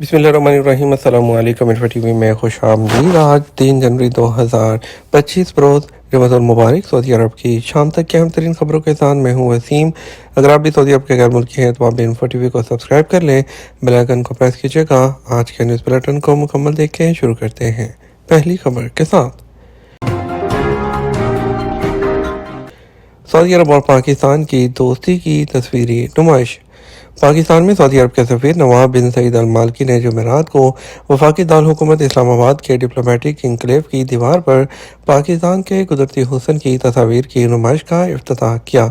بسم اللہ الرحمن الرحیم۔ السلام علیکم ٹی وی میں خوش آمدید۔ آج 3 جنوری 2025 بروز رمضان المبارک۔ سعودی عرب کی شام تک کی اہم ترین خبروں کے ساتھ میں ہوں وسیم۔ اگر آپ بھی سعودی عرب کے غیر ملکی ہیں تو آپ بھی انفو ٹی وی کو سبسکرائب کر لیں، بیل آئیکن کو پریس کیجیے گا۔ آج کے نیوز بلیٹن کو مکمل دیکھ کے شروع کرتے ہیں پہلی خبر کے ساتھ۔ سعودی عرب اور پاکستان کی دوستی کی تصویری نمائش۔ پاکستان میں سعودی عرب کے سفیر نواف بن سعید المالکی نے جمعرات کو وفاقی دارالحکومت اسلام آباد کے ڈپلومیٹک انکلیو کی دیوار پر پاکستان کے قدرتی حسن کی تصاویر کی نمائش کا افتتاح کیا۔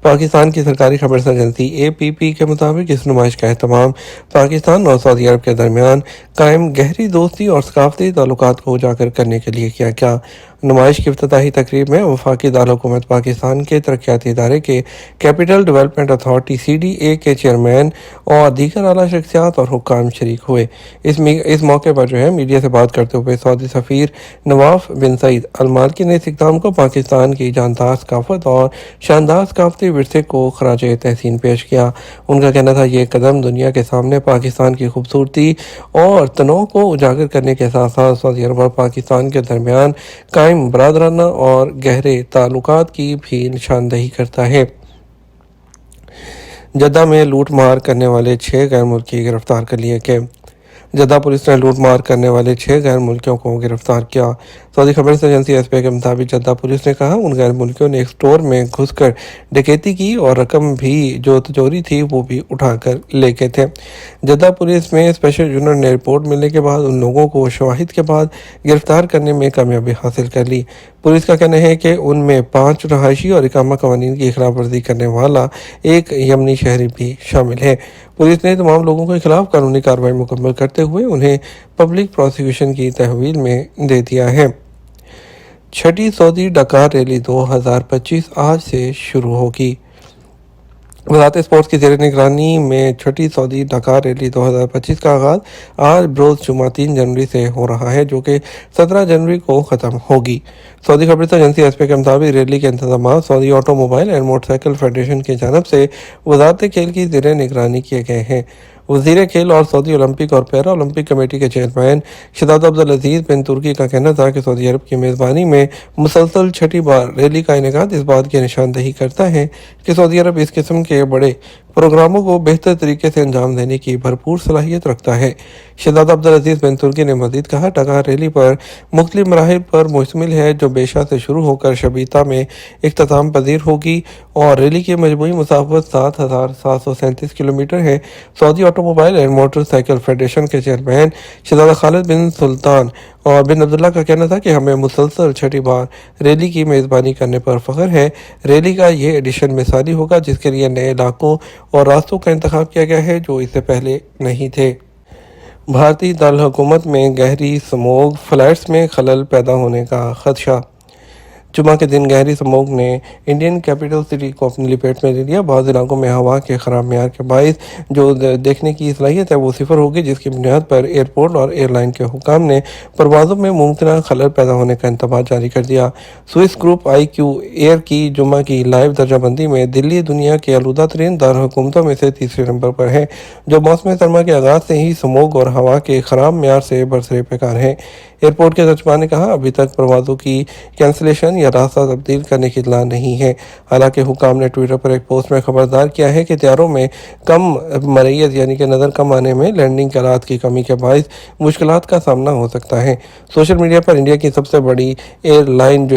پاکستان کی سرکاری خبر ایجنسی APP کے مطابق اس نمائش کا اہتمام پاکستان اور سعودی عرب کے درمیان قائم گہری دوستی اور ثقافتی تعلقات کو اجاگر کرنے کے لیے کیا گیا۔ نمائش کی افتتاحی تقریب میں وفاقی دارالحکومت پاکستان کے ترقیاتی ادارے کے کیپٹل ڈیولپمنٹ اتھارٹی CDA کے چیئرمین اور دیگر اعلیٰ شخصیات اور حکام شریک ہوئے۔ اس موقع پر میڈیا سے بات کرتے ہوئے سعودی سفیر نواف بن سعید المالکی نے اس اقدام کو پاکستان کی جاندار ثقافت اور شاندار ثقافتی ورثے کو خراج تحسین پیش کیا۔ ان کا کہنا تھا یہ قدم دنیا کے سامنے پاکستان کی خوبصورتی اور تنوع کو اجاگر کرنے کے ساتھ ساتھ سعودی عرب اور پاکستان کے درمیان قائم برادرانہ اور گہرے تعلقات کی بھی نشاندہی کرتا ہے۔ جدہ میں لوٹ مار کرنے والے 6 غیر ملکی گرفتار کر لیے گئے۔ جدہ پولیس نے لوٹ مار کرنے والے 6 غیر ملکیوں کو گرفتار کیا۔ سعودی خبر ایجنسی SPA کے مطابق جدہ پولیس نے کہا ان غیر ملکیوں نے ایک سٹور میں گھس کر ڈکیتی کی اور رقم بھی جو چوری تھی وہ بھی اٹھا کر لے گئے تھے۔ جدہ پولیس میں اسپیشل یونٹ نے رپورٹ ملنے کے بعد ان لوگوں کو شواہد کے بعد گرفتار کرنے میں کامیابی حاصل کر لی۔ پولیس کا کہنا ہے کہ ان میں 5 رہائشی اور اقامہ قوانین کی خلاف ورزی کرنے والا ایک یمنی شہری بھی شامل ہے۔ پولیس نے تمام لوگوں کے خلاف قانونی کارروائی مکمل کرتے ہوئے انہیں پبلک پروسیکیوشن کی تحویل میں دے دیا ہے۔ چھٹی سعودی ڈکار ریلی 2025 آج سے شروع ہوگی۔ وزارت اسپورٹس کی زیر نگرانی میں چھٹی سعودی ڈکار ریلی 2025 کا آغاز آج بروز جمعہ 3 جنوری سے ہو رہا ہے جو کہ 17 جنوری کو ختم ہوگی۔ سعودی خبر ایجنسی SPA کے مطابق ریلی کے انتظامات Saudi automobile and motorcycle federation کی جانب سے وزارت کھیل کی زیر نگرانی کیے گئے ہیں۔ وزیر کھیل اور سعودی اولمپک اور پیرا اولمپک کمیٹی کے چیئرمین شہزاد عبدالعزیز بن ترکی کا کہنا تھا کہ سعودی عرب کی میزبانی میں مسلسل چھٹی بار ریلی کا انعقاد اس بات کی نشاندہی کرتا ہے کہ سعودی عرب اس قسم کے بڑے پروگراموں کو بہتر طریقے سے انجام دینے کی بھرپور صلاحیت رکھتا ہے۔ شہزاد عبدالعزیز بن ترکی نے مزید کہا ڈکار ریلی پر مختلف مراحل پر مشتمل ہے جو بیشا سے شروع ہو کر شبیتا میں اختتام پذیر ہوگی اور ریلی کی مجموعی مسافت 7,737 کلومیٹر ہے۔ Saudi automobile and motorcycle federation کے چیئرمین شہزادہ خالد بن سلطان اور بن عبداللہ کا کہنا تھا کہ ہمیں مسلسل چھٹی بار ریلی کی میزبانی کرنے پر فخر ہے۔ ریلی کا یہ ایڈیشن مثالی ہوگا جس کے لیے نئے علاقوں اور راستوں کا انتخاب کیا گیا ہے جو اس سے پہلے نہیں تھے۔ بھارتی دارالحکومت میں گہری سموگ فلیٹس میں خلل پیدا ہونے کا خدشہ۔ جمعہ کے دن گہری سموگ نے انڈین کیپٹل سٹی کو اپنی لپیٹ میں لے لیا۔ بعض علاقوں میں ہوا کے خراب معیار کے باعث جو دیکھنے کی صلاحیت ہے وہ 0 ہوگی جس کی بنیاد پر ایئرپورٹ اور ایئر لائن کے حکام نے پروازوں میں ممکنہ خلل پیدا ہونے کا انتباہ جاری کر دیا۔ سوئس گروپ IQ ایئر کی جمعہ کی لائیو درجہ بندی میں دلی دنیا کے آلودہ ترین دارالحکومتوں میں سے 3رے نمبر پر ہے جو موسم سرما کے آغاز سے ہی سموگ اور ہوا کے خراب معیار سے برسر پیکار ہے۔ ایئرپورٹ کے ترجمان نے کہا ابھی تک پروازوں کی کینسلیشن یا راستہ تبدیل کرنے کی اطلاع نہیں ہے۔ حالانکہ حکام نے ٹویٹر پر ایک پوسٹ میں خبردار کیا ہے کہ طیاروں میں کم مرئیت یعنی کہ نظر کم آنے میں لینڈنگ کے آلات کی کمی کے باعث مشکلات کا سامنا ہو سکتا ہے۔ سوشل میڈیا پر انڈیا کی سب سے بڑی ایئر لائن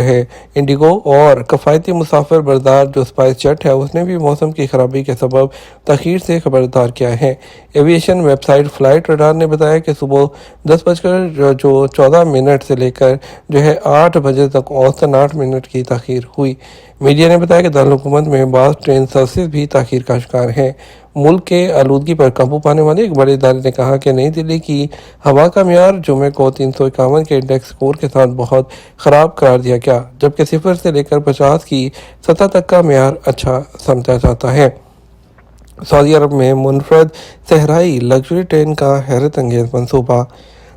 انڈیگو اور کفایتی مسافر بردار جو اسپائس جیٹ ہے اس نے بھی موسم کی خرابی کے سبب تاخیر سے خبردار کیا ہے۔ Aviation website flight radar نے بتایا کہ صبح 10:14 سے لے کر 8 بجے تک اوسطاً 8 منٹ کی تاخیر ہوئی۔ میڈیا نے بتایا کہ دارالحکومت میں بعض ٹرین سروسز بھی تاخیر کا شکار ہیں۔ ملک کے آلودگی پر قابو پانے والے ایک بڑے ادارے نے کہا کہ نئی دلی کی ہوا کا معیار جمعے کو 351 کے انڈیکس اسکور کے ساتھ بہت خراب قرار دیا گیا جبکہ 0 سے لے کر 50 کی سطح تک کا معیار اچھا سمجھا جاتا ہے۔ سعودی عرب میں منفرد صحرائی لگژری ٹرین کا حیرت انگیز منصوبہ۔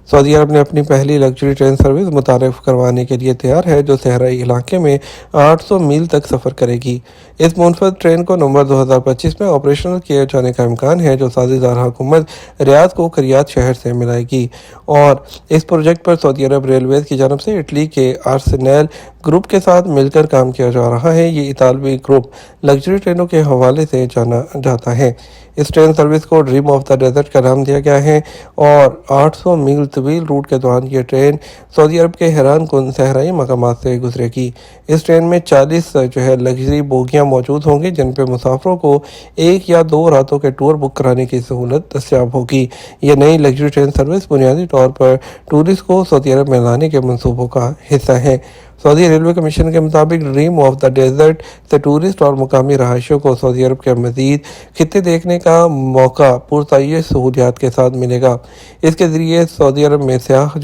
سعودی عرب نے اپنی پہلی لگژری ٹرین سروس متعارف کروانے کے لیے تیار ہے جو صحرائی علاقے میں 800 میل تک سفر کرے گی۔ اس منفرد ٹرین کو نومبر 2025 میں آپریشنل کیے جانے کا امکان ہے جو سازشدار حکومت ریاض کو کریات شہر سے ملائے گی، اور اس پروجیکٹ پر سعودی عرب ریلویز کی جانب سے اٹلی کے آرسنیل گروپ کے ساتھ مل کر کام کیا جا رہا ہے۔ یہ اطالوی گروپ لگژری ٹرینوں کے حوالے سے جانا جاتا ہے۔ اس ٹرین سروس کو ڈریم آف دا ڈیزرٹ کا نام دیا گیا ہے، اور 800 میل طویل روٹ کے دوران یہ ٹرین سعودی عرب کے حیران کن صحرائی مقامات سے گزرے گی۔ اس ٹرین میں 40 لگژری بوگیاں موجود ہوں گی جن پہ مسافروں کو 1 یا 2 راتوں کے ٹور بک کرانے کی سہولت دستیاب ہوگی۔ یہ نئی لگژری ٹرین سروس بنیادی طور پر ٹورسٹ کو سعودی عرب میں لانے کے منصوبوں کا حصہ ہے۔ سعودی ریلوے کمیشن کے مطابق ڈریم آف دا ڈیزرٹ سے ٹورسٹ اور مقامی رہائشیوں کو سعودی عرب کے مزید خطے دیکھنے کا موقع پرتعیش سہولیات کے ساتھ ملے گا۔ اس کے ذریعے سعودی عرب میں سیاح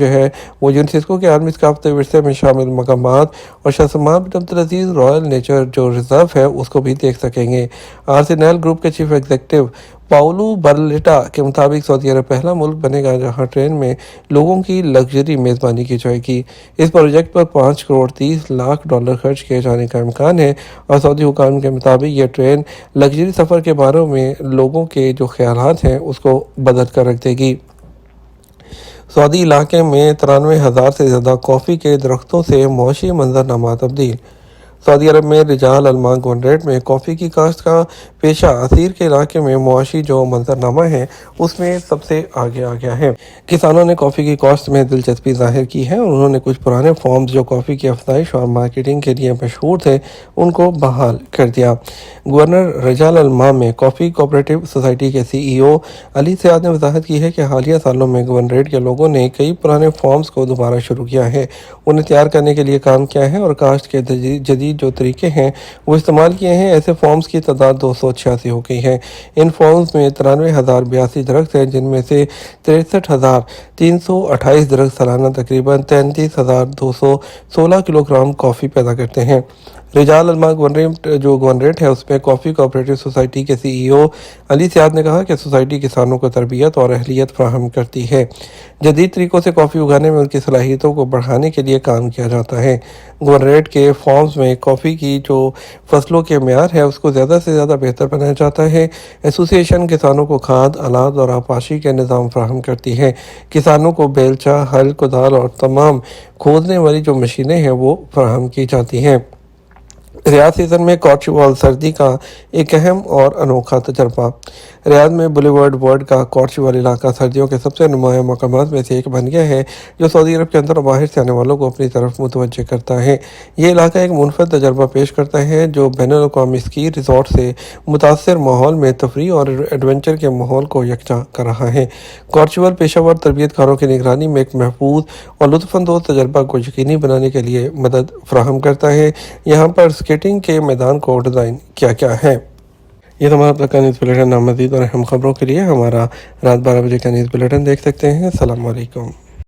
وہ یونیسکو کے عالمی ثقافتی ورثے میں شامل مقامات اور شاہ سلمان بن عبدالعزیز رائل نیچر جو ریزرو ہے اس کو بھی دیکھ سکیں گے۔ آرسنیل گروپ کے چیف ایگزیکٹو پاولو برلیٹا کے مطابق سعودی عرب پہلا ملک بنے گا جہاں ٹرین میں لوگوں کی لگژری میزبانی کی جائے گی۔ اس پروجیکٹ پر $5.30 کروڑ خرچ کیے جانے کا امکان ہے، اور سعودی حکام کے مطابق یہ ٹرین لگژری سفر کے بارے میں لوگوں کے جو خیالات ہیں اس کو بدل کر رکھ دے گی۔ سعودی علاقے میں 93,000 سے زیادہ کافی کے درختوں سے معاشی منظرنامہ تبدیل۔ سعودی عرب میں رجال الماء گورنریٹ میں کافی کی کاشت کا پیشہ عسیر کے علاقے میں معاشی جو منظرنامہ ہے اس میں سب سے آگے آ گیا ہے۔ کسانوں نے کافی کی کاشت میں دلچسپی ظاہر کی ہے، اور انہوں نے کچھ پرانے فارمز جو کافی کی افزائش اور مارکیٹنگ کے لیے مشہور تھے ان کو بحال کر دیا۔ گورنر رجال الماء میں کافی کوآپریٹو سوسائٹی کے CEO علی سیاد نے وضاحت کی ہے کہ حالیہ سالوں میں گورنریٹ کے لوگوں نے کئی پرانے فارمز کو دوبارہ شروع کیا ہے، انہیں تیار کرنے کے لیے کام کیا ہے اور کاشت کے جدید جو طریقے ہیں وہ استعمال کیے ہیں۔ ایسے فارمز کی تعداد 286 ہو گئی ہے۔ ان فارمز میں 93,082 درخت ہیں، جن میں سے 63,328 درخت سالانہ تقریباً 33,216 کلو گرام کافی پیدا کرتے ہیں۔ رجال الماء گورنریٹ ہے اس میں کافی کوآپریٹو سوسائٹی کے CEO علی سیاد نے کہا کہ سوسائٹی کسانوں کو تربیت اور اہلیت فراہم کرتی ہے، جدید طریقوں سے کافی اگانے میں ان کی صلاحیتوں کو بڑھانے کے لیے کام کیا جاتا ہے۔ گورنریٹ کے فارمز میں کافی کی جو فصلوں کے معیار ہے اس کو زیادہ سے زیادہ بہتر بنایا جاتا ہے۔ ایسوسی ایشن کسانوں کو کھاد، آلات اور آبپاشی کے نظام فراہم کرتی ہے۔ کسانوں کو بیلچہ، ہل، کدال اور تمام کھودنے والی جو مشینیں ہیں وہ فراہم کی جاتی ہیں۔ ریاض سیزن میں کارچوال سردی کا ایک اہم اور انوکھا تجربہ۔ ریاض میں بولیورڈ ورلڈ کا کارچوال علاقہ سردیوں کے سب سے نمایاں مقامات میں سے ایک بن گیا ہے جو سعودی عرب کے اندر اور باہر سے آنے والوں کو اپنی طرف متوجہ کرتا ہے۔ یہ علاقہ ایک منفرد تجربہ پیش کرتا ہے جو بین الاقوامی اسکی ریزورٹ سے متاثر ماحول میں تفریح اور ایڈونچر کے ماحول کو یکجا کر رہا ہے۔ کارچوال پیشہ ور تربیت کاروں کی نگرانی میں ایک محفوظ اور لطف اندوز تجربہ کو یقینی بنانے کے لیے مدد فراہم کرتا ہے۔ یہاں پر سکیٹنگ کے میدان کو ڈیزائن کیا گیا ہے۔ یہ ہمارا اپنا کا نیوز بلیٹن۔ مزید اور اہم خبروں کے لیے ہمارا رات 12 بجے کا نیوز بلیٹن دیکھ سکتے ہیں۔ السلام علیکم۔